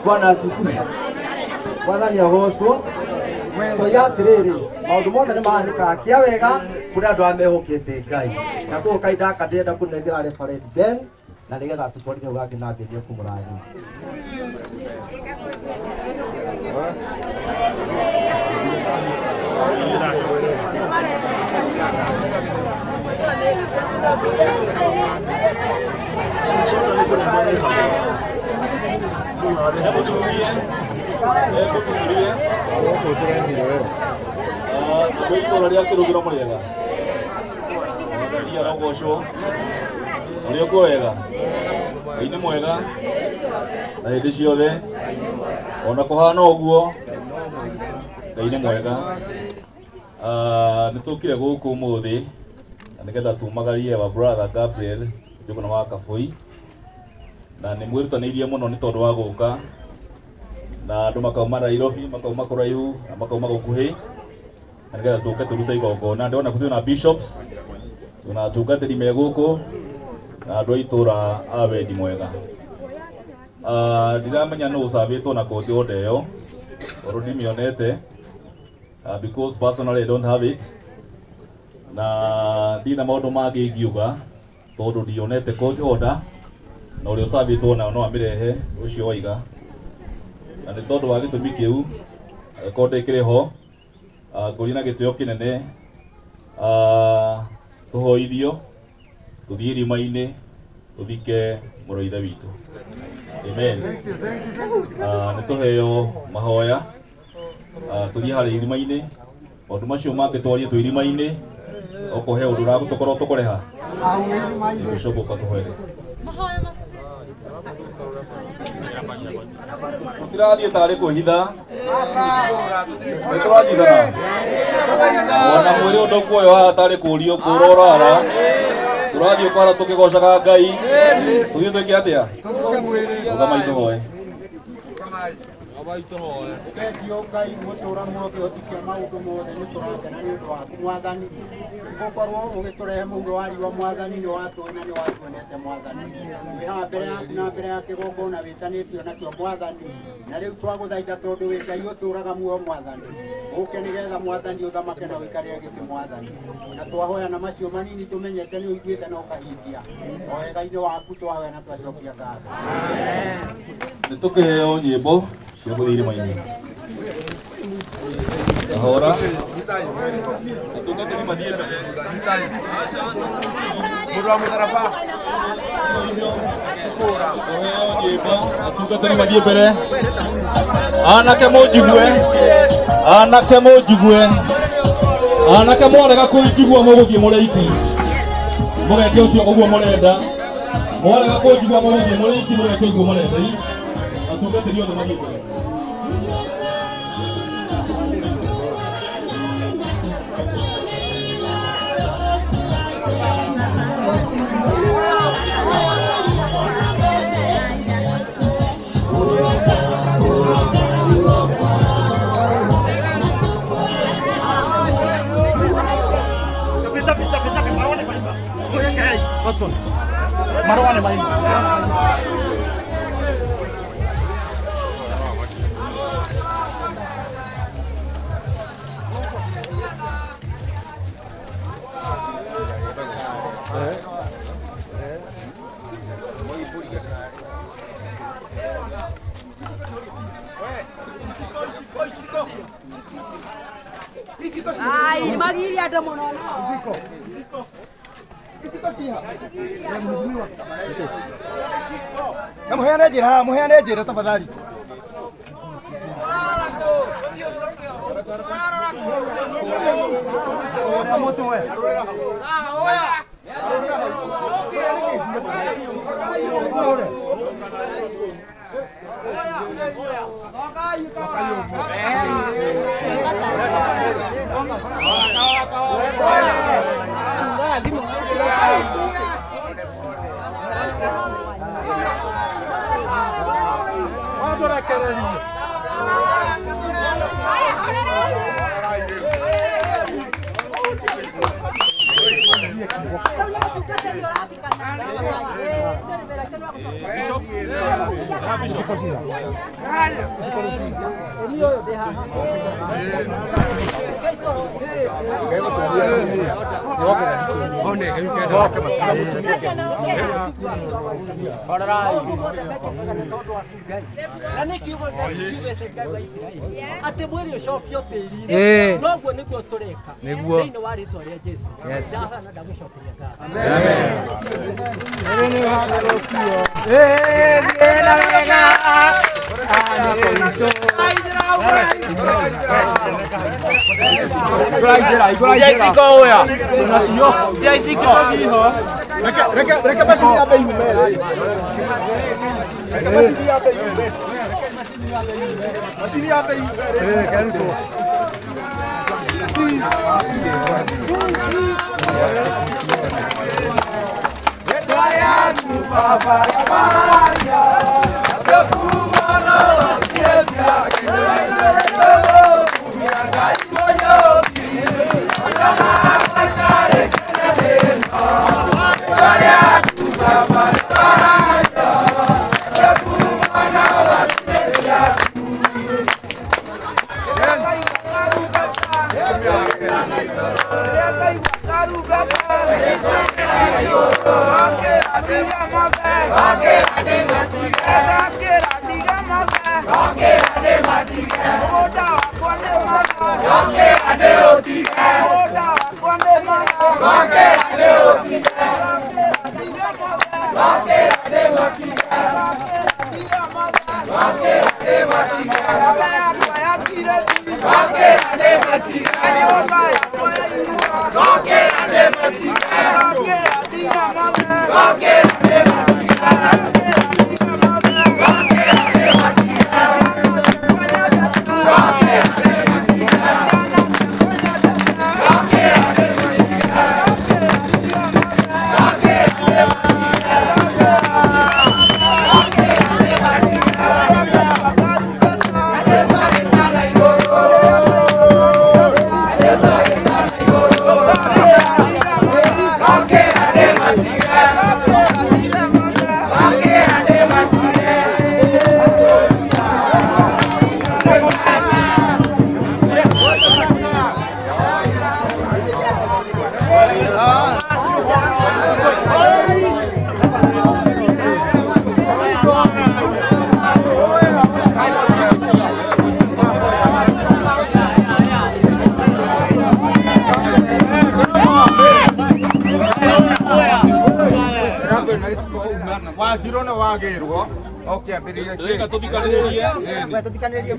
Bwana asifiwe. Mwathani agocwo. Toiga atiriri maundu mothe ni mahanikaga kia wega kuri andu amehokete Ngai. Na kuo Ngai ndakandenda kunengera referee Ben na nigetha tutwarithie ugangi na ngerio kumurathima. Kwikora ria kirugiro muriega. Ndia rogocwo. Uri uko wega. Ngai ni mwega. Na hindi ciothe. Ona kuhana uguo. Ngai ni mwega. Nitukire guku muthi. Na nigetha tumagarie wa brother Gabriel Njuguna wa Kabui. Na ni mwirutanirie muno ni tondu wa guka. Na andu makauma Nairobi, makauma kuraihu, na makauma gukuhi. Na nigetha tuke turute igongona. Ndona kuthi na bishops. Tuna tungatiri me guku. Na andu aitura a wendi mwega. Ndiramenya no usabitwo na koti ode yo. Already mionete. Because personally I don't have it. Na ndina maundu mangi ingiuga tondu ndionete court order na uri usabitwo na no amirehe ucio waiga na ni tondu wa gitumi kiu court ikire ho kuri na gitio kinene tuhoithio tuthie rima-ini tuthike muroithe witu. Amen. Ni tuheo mahoya tuthie hari rima-ini maundu macio mangitwarie twi rima-ini okuhe undu ragu tukorwo tukureha ucoka ukatuhere tutirathie tari kuhitha niturathithana ona mwiri undu kuoyo haha tari kurio kurorara turathie ukwara tukigocaga Ngai tuthie twike atia tukamaitu Uketio Ngai gutura muno kihotikia maundu mothe ni turakena ni undu waku Mwathani. Gukorwo ugiturehe mundu wari wa Mwathani ni watuna ni watuonete Mwathani. Wiha mbere yaku na mbere ya kigongona witanitio nakio Mwathani. Na riu twaguthaitha tondu wi Ngai uturaga muo Mwathani. Uke nigetha Mwathani uthamake na wikarire giti Mwathani. Na twahoya na macio manini tumenyete ni uiguite na ukahingia. O wega-ini waku twahoya na twacokia ngatho. Nitukiheo nyimbo cia guthiri maini ahora atungatiri mathie mbere mundu wa mutharaba sukura tuheo nyimbo atungatiri mathie mbere anake mwarega kunjigua muguthie mureiki mugeke ucio uguo murenda mwarega kunjigua muguthie mureiki mugeke uguo murenda atungatiri othe mathie mbere. Marwane main. Ai, magili ada mono. Muheane njira tafadhali.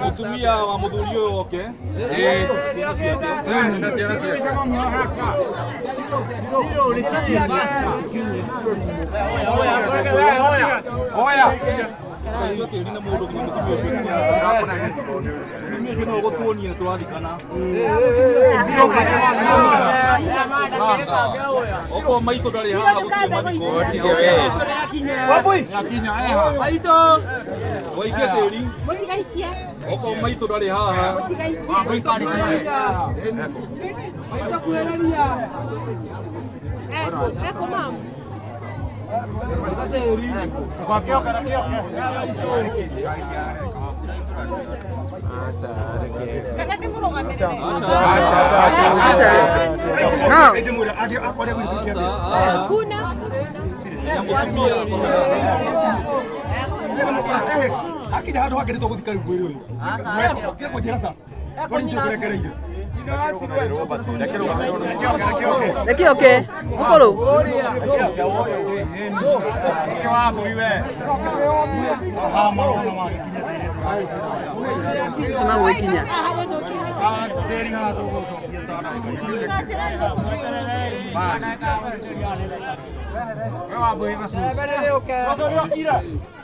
Mutumia wa muthuri uyu oke oko maito ndari haha gutire mathiko maito waikia tiri mutigaikia oko maito ndari haha maito kuereria eko mam akija handu hake nituguthikarä mwä rä Rekioke mukuru sima gwikinya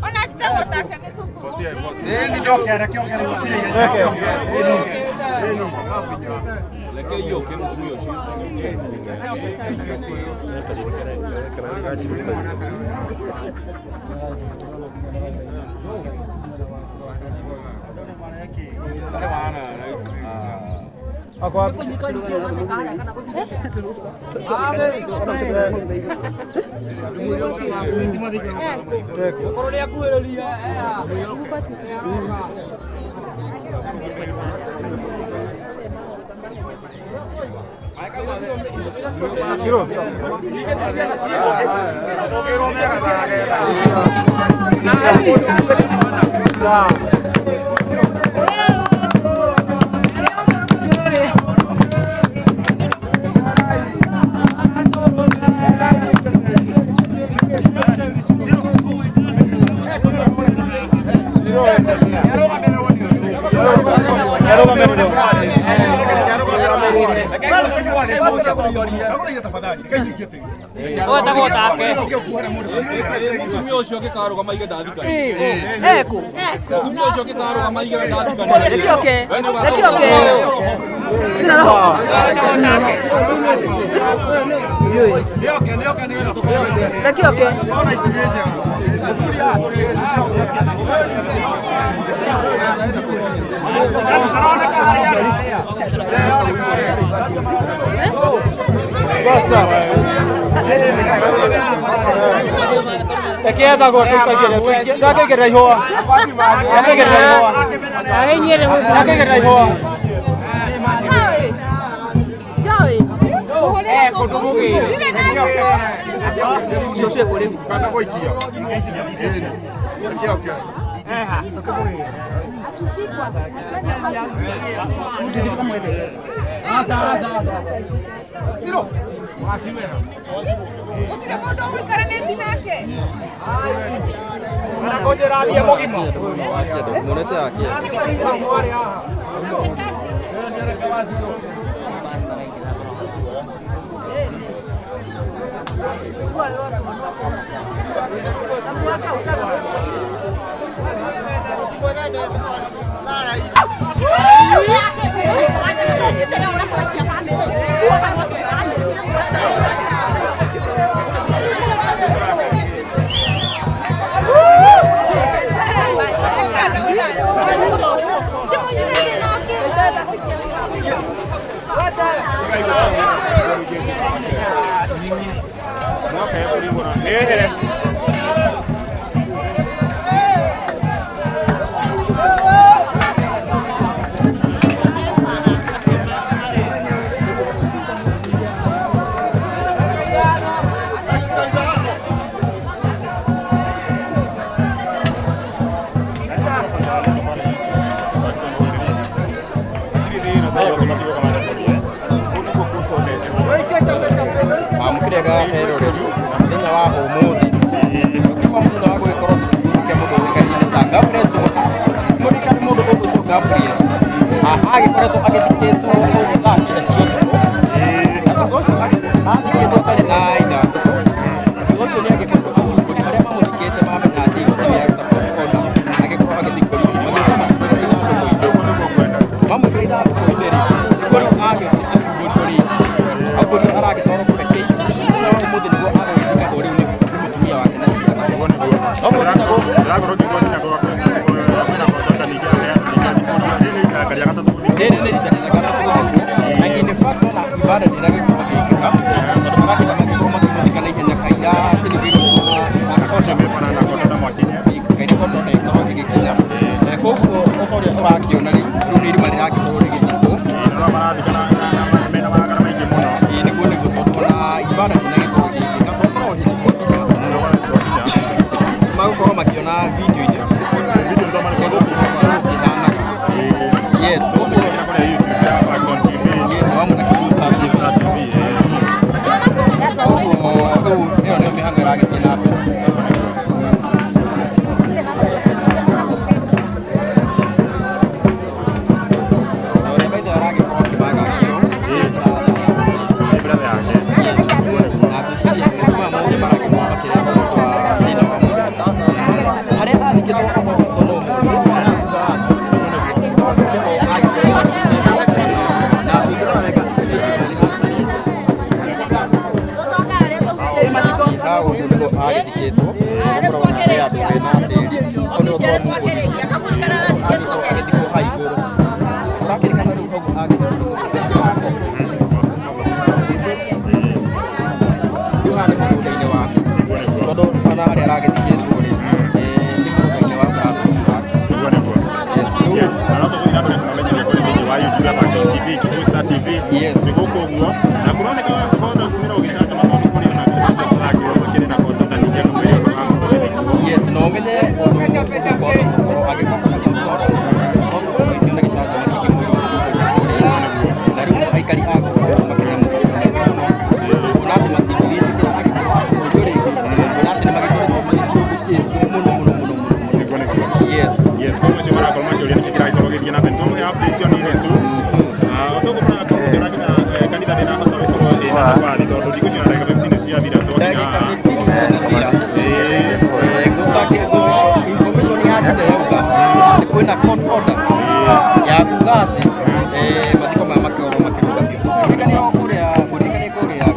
ona tutagotaka Agak TV nigukuguo na kuroneka kwothe kumira ugicanja mathoni kuri ona athaki makiri na kotota ningi na mwiri wa yes no menye agikora aikari ago makenya unati matingi kila agikora unati yes yes como se mara con mayoría ni kira ikoro githia na beto ya update yo ni beto otoko pra ko ndira kina kanitha ndina hota ikoro ina nafasi tondu thikũ ici na ndagĩka 15 cia thira twakinya information ya kile yauga kwina court order ya kuga ati mathiko ma makoro makirugagio kunikania kuria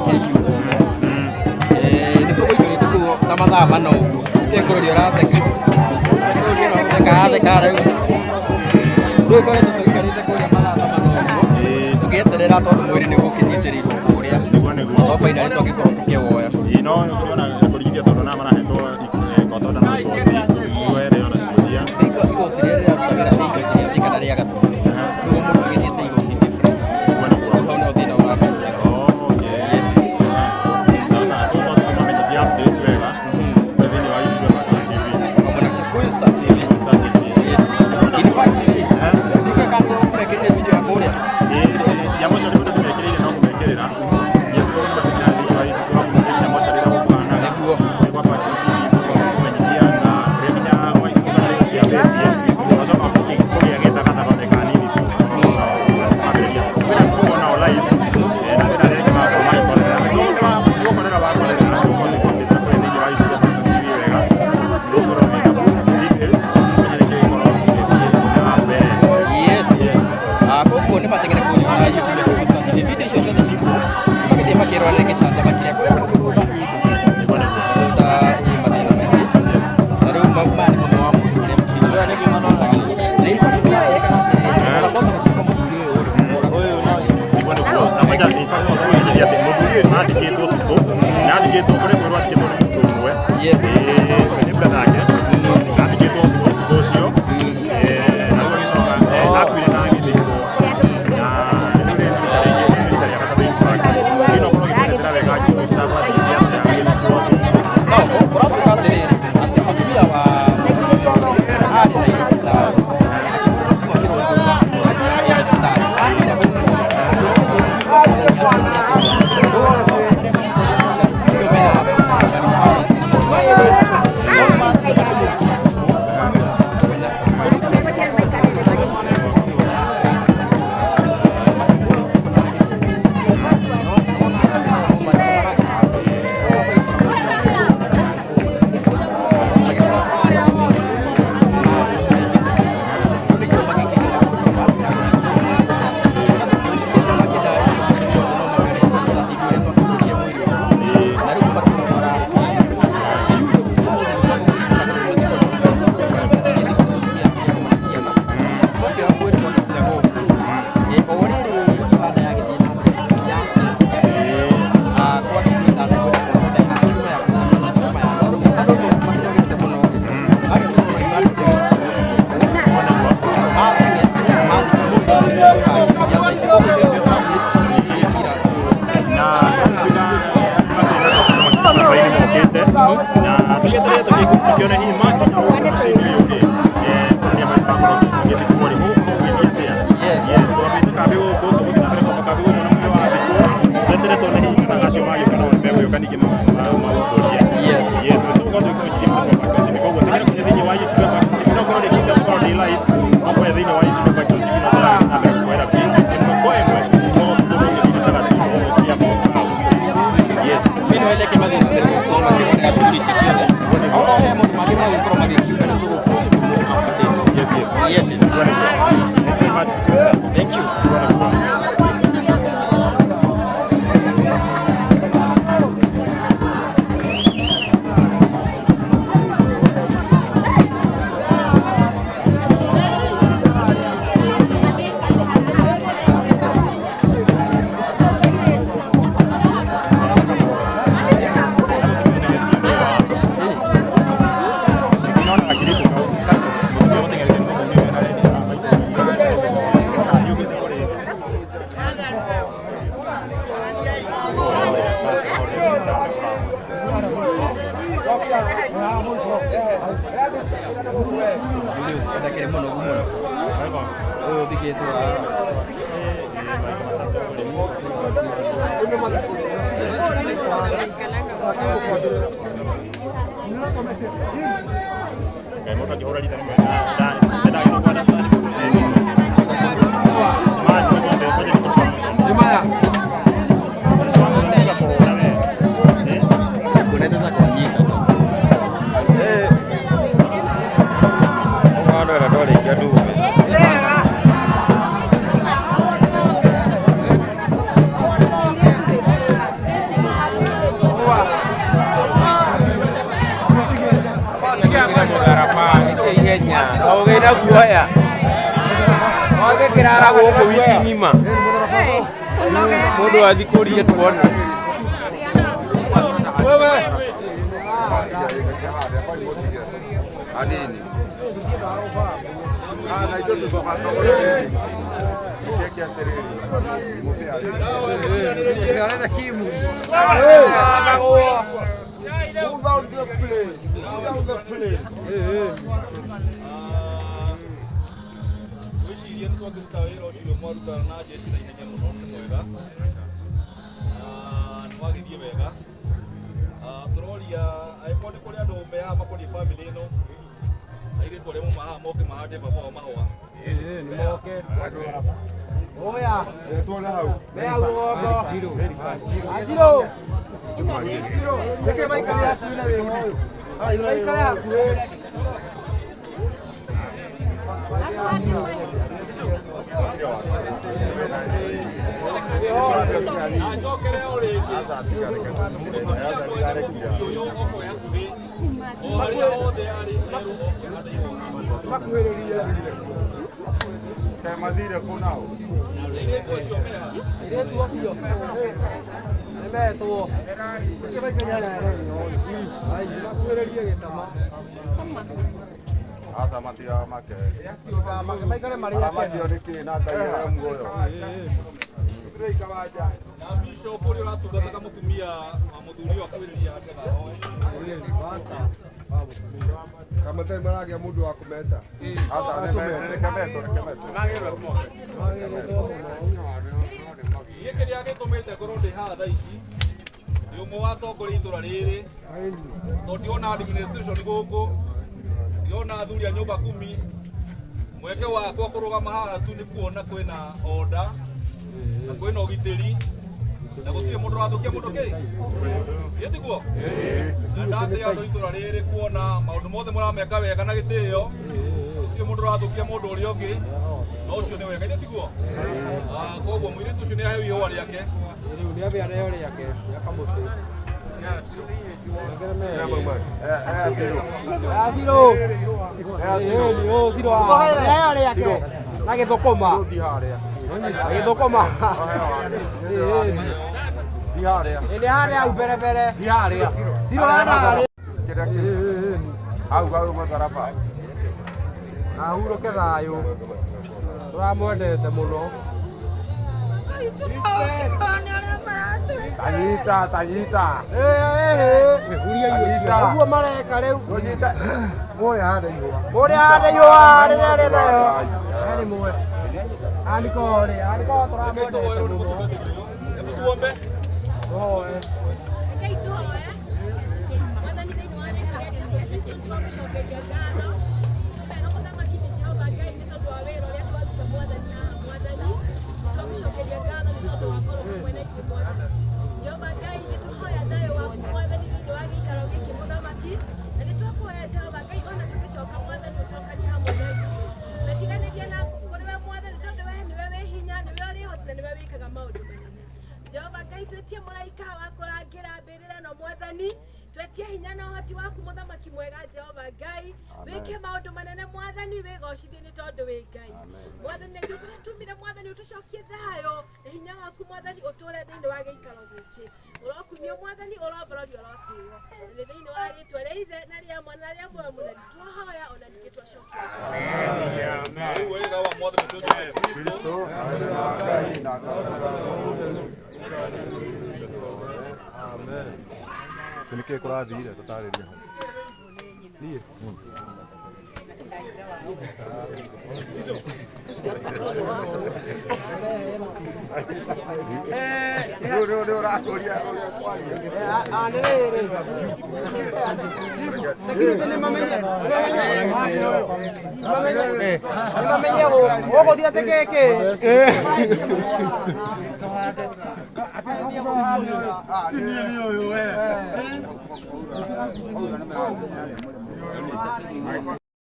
KU ni tuguikio na mathaa mana uguo tekoro ri urateka karateka rĩu ndukoretwo tũikarĩte kũrĩa mathaa mana uguo tũgĩeterera tondũ mwĩrĩ nĩ gũkinyitĩrĩirwo kũrĩa no finally twagĩkorwo tũkĩwoya no ũkiona kũrigithia tondũ na marahetwo kotoda na igoti were ona ciũria igoti rĩrĩa rĩrarutagĩra ikana rĩa gatũ nĩguo mũndũ agĩthiĩte igoti different hau no thĩna ũrakinyĩra sasa tũmamenyithia update wega thĩinĩ wa YouTube na TV ona Kikuyu Star TV in fact nĩgĩkanwo kũrekereria video ya kũrĩa ya moca rĩu tũmekĩrĩire no kũmekĩrĩra yes kwa sababu ya nyamosha rĩrĩa gũkũhana ndakire muno gumo uyu thikitwo Ogera guoya. Oge kirara goko wiki ngima. Mundu athikurie tuone. Wewe. Anini. Na hizo tuboka keki ya tereri. Anaenda kimu. Move out the place. Move out the place. Wĩcirie nĩ twakĩruta wĩra ũcio mwarutana na jeshi na ihenya mũno nĩ mwega nĩ wagĩthiĩ wega tũroria angĩkorwo nĩ kũrĩ andũ mehaha makoniĩ bamĩrĩ ĩno airĩtu arĩa mauma haha moke mahande baba wao mahũa Nĩ moke. Oya. Tuona hau. Mea guogo. Ajiro. Reke maikare hakuhĩ na wĩ moyo. Maikare hakuhĩ. Mazire kunao. Asa matia make. Maikare Maria. Matia riki na ndai mgoyo. na bishop ũrĩa ũratungataga mũtumia wa mũthuri wa kwĩrĩria atega kama tena maragia mundu wa kumeta asa rekemeto niĩ kĩrĩa gĩtũmĩte ngorwo ndĩ haha thaa ici nĩ ũmwe wa atongoria itũra rĩrĩ tondũ ndiona administration gũkũ ndiona athuri a nyũmba kumi mweke wakwa kũrũgama haha tu nĩ kuona kwĩna order na kwĩna ũgitĩri na gũtirĩ mũndũ ũrathũkia mũndũ kĩ gĩtiguo na ndatĩ andũ itũra rĩrĩ kuona maũndũ mothe mũrameka wega na gĩtĩo gũtirĩ mũndũ ũrathũkia mũndũ ũrĩa ũngĩ na ũcio nĩ wega gĩtiguo koguo mũirĩtu ũcio nĩ aheo ihũa rĩake rĩu nĩ abea rĩo rĩake akamũtĩ na gĩthũkũma gĩthũkũma nĩ harĩa au mbere mbere harĩa cirorana hau hau matharaba na hurũke thayũ tũramwendete mũno tanyita tanyita ũguo mareka rĩu mũrĩa hande ihũa rĩrĩa rĩnayo nĩ mũwe andĩko tũramwendete mũno tuombe oe Jehova Ngai twetie mũraika wa kũrangĩra mbĩrĩra no mwathani twetie hinya na ũhoti waku mũthamaki mwega Jehova Ngai wĩke maũndũ manene mwathani wĩgocithie nĩ tondũ wĩ Ngai mwathani nĩ ũtũmire mwathani ũtũcokie thayũ hinya waku mwathani ũtũre thĩinĩ wa gĩikaro gĩkĩ ũrokumio mwathani ũrombororio ũrotĩo nĩ thĩinĩ wa rĩtwa rĩa ithe na rĩa mwana na rĩa muoyo mũtheri tuohoya ona ningĩ twacokia rĩu wega wa mwathani ũcio Kristo Amen. Nĩkĩĩ kũrathire tũtarĩria